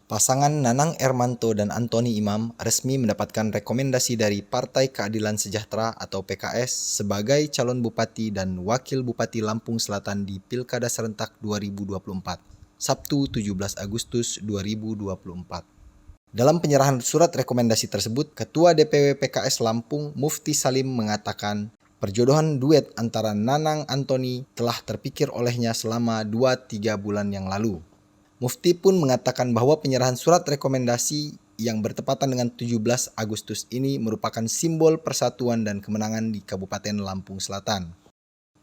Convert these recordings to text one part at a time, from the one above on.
Pasangan Nanang Ermanto dan Antoni Imam resmi mendapatkan rekomendasi dari Partai Keadilan Sejahtera atau PKS sebagai calon bupati dan wakil bupati Lampung Selatan di Pilkada Serentak 2024, Sabtu 17 Agustus 2024. Dalam penyerahan surat rekomendasi tersebut, Ketua DPW PKS Lampung Mufti Salim mengatakan perjodohan duet antara Nanang Antoni telah terpikir olehnya selama 2-3 bulan yang lalu. Mufti pun mengatakan bahwa penyerahan surat rekomendasi yang bertepatan dengan 17 Agustus ini merupakan simbol persatuan dan kemenangan di Kabupaten Lampung Selatan.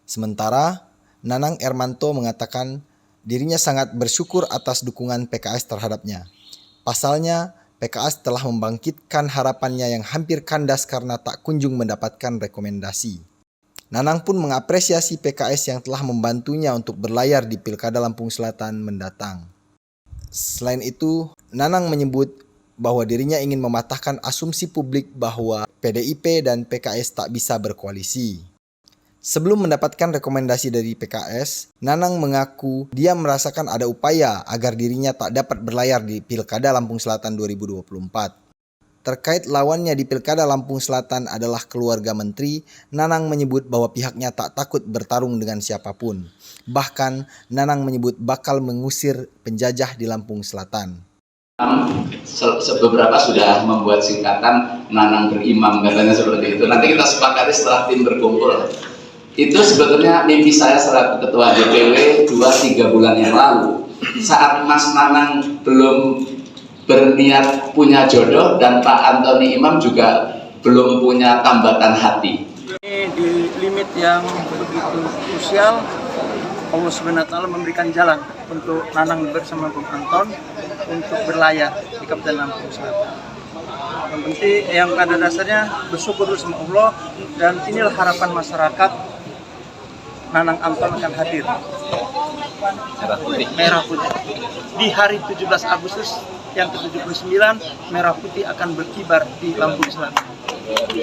Sementara, Nanang Ermanto mengatakan dirinya sangat bersyukur atas dukungan PKS terhadapnya. Pasalnya, PKS telah membangkitkan harapannya yang hampir kandas karena tak kunjung mendapatkan rekomendasi. Nanang pun mengapresiasi PKS yang telah membantunya untuk berlayar di Pilkada Lampung Selatan mendatang. Selain itu, Nanang menyebut bahwa dirinya ingin mematahkan asumsi publik bahwa PDIP dan PKS tak bisa berkoalisi. Sebelum mendapatkan rekomendasi dari PKS, Nanang mengaku dia merasakan ada upaya agar dirinya tak dapat berlayar di Pilkada Lampung Selatan 2024. Terkait lawannya di Pilkada Lampung Selatan adalah keluarga menteri, Nanang menyebut bahwa pihaknya tak takut bertarung dengan siapapun. Bahkan, Nanang menyebut bakal mengusir penjajah di Lampung Selatan. Beberapa sudah membuat singkatan Nanang berimam, katanya seperti itu. Nanti kita sepakati setelah tim berkumpul. Itu sebetulnya mimpi saya selaku ketua DPW 2-3 bulan yang lalu. Saat Mas Nanang belum berniat punya jodoh dan Pak Antoni Imam juga belum punya tambatan hati. Ini di limit yang begitu krusial, Allah SWT memberikan jalan untuk Nanang bersama Bung Anton untuk berlayar di Kabupaten Lampung Selatan. Yang penting, yang pada dasarnya bersyukur sama Allah, dan inilah harapan masyarakat. Nanang Anton akan hadir merah putih di hari 17 Agustus yang ke-79. Merah putih akan berkibar di Lampung Selatan.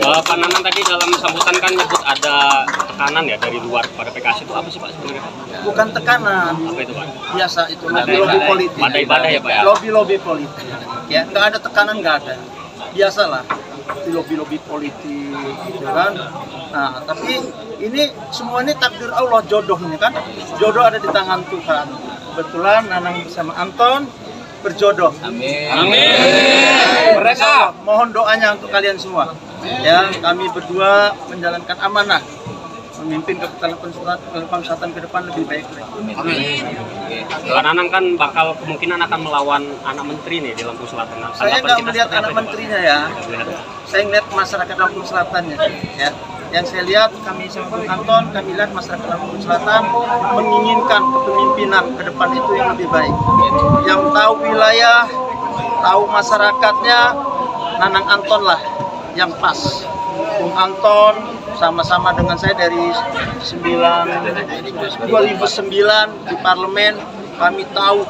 Pak Nanang tadi dalam sambutan kan nyebut ada tekanan ya dari luar pada PKS, itu apa sih Pak sebenarnya? Bukan tekanan, Apa itu Pak? biasa itu lobby politik. Badai-badai ya Pak ya? Lobby politik. Ya, nggak ada tekanan, nggak ada. Biasalah lobby politik, gitu kan. Nah, tapi ini semua ini takdir Allah, jodoh ini kan. Jodoh ada di tangan Tuhan. Kebetulan Nanang bersama Anton berjodoh. Amin. Amin. Mereka mohon doanya untuk kalian semua. Ya, kami berdua menjalankan amanah memimpin Kabupaten Lampung Selatan ke depan lebih baik lagi. Amin. Pak Nanang kan bakal kemungkinan akan melawan anak menteri nih di Lampung Selatan. Saya nggak melihat anak menterinya ya. Saya melihat masyarakat Lampung Selatannya. Ya. Yang saya lihat, kami sama Bung Anton, kami lihat masyarakat Lampung Selatan menginginkan kepemimpinan ke depan itu yang lebih baik. Yang tahu wilayah, tahu masyarakatnya, Nanang Anton lah yang pas. Bung Anton sama-sama dengan saya dari 2009 di parlemen, kami tahu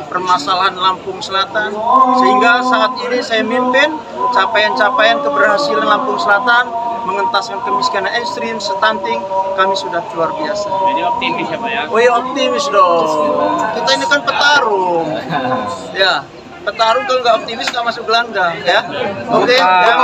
permasalahan Lampung Selatan, sehingga saat ini saya mimpin capaian-capaian keberhasilan Lampung Selatan mengentaskan kemiskinan ekstrim, stunting, kami sudah luar biasa. Jadi optimis ya Pak ya? Oh ya, optimis dong. Kita ini kan petarung. Ya, petarung kalau nggak optimis nggak masuk gelanggang ya. Oke. Ya.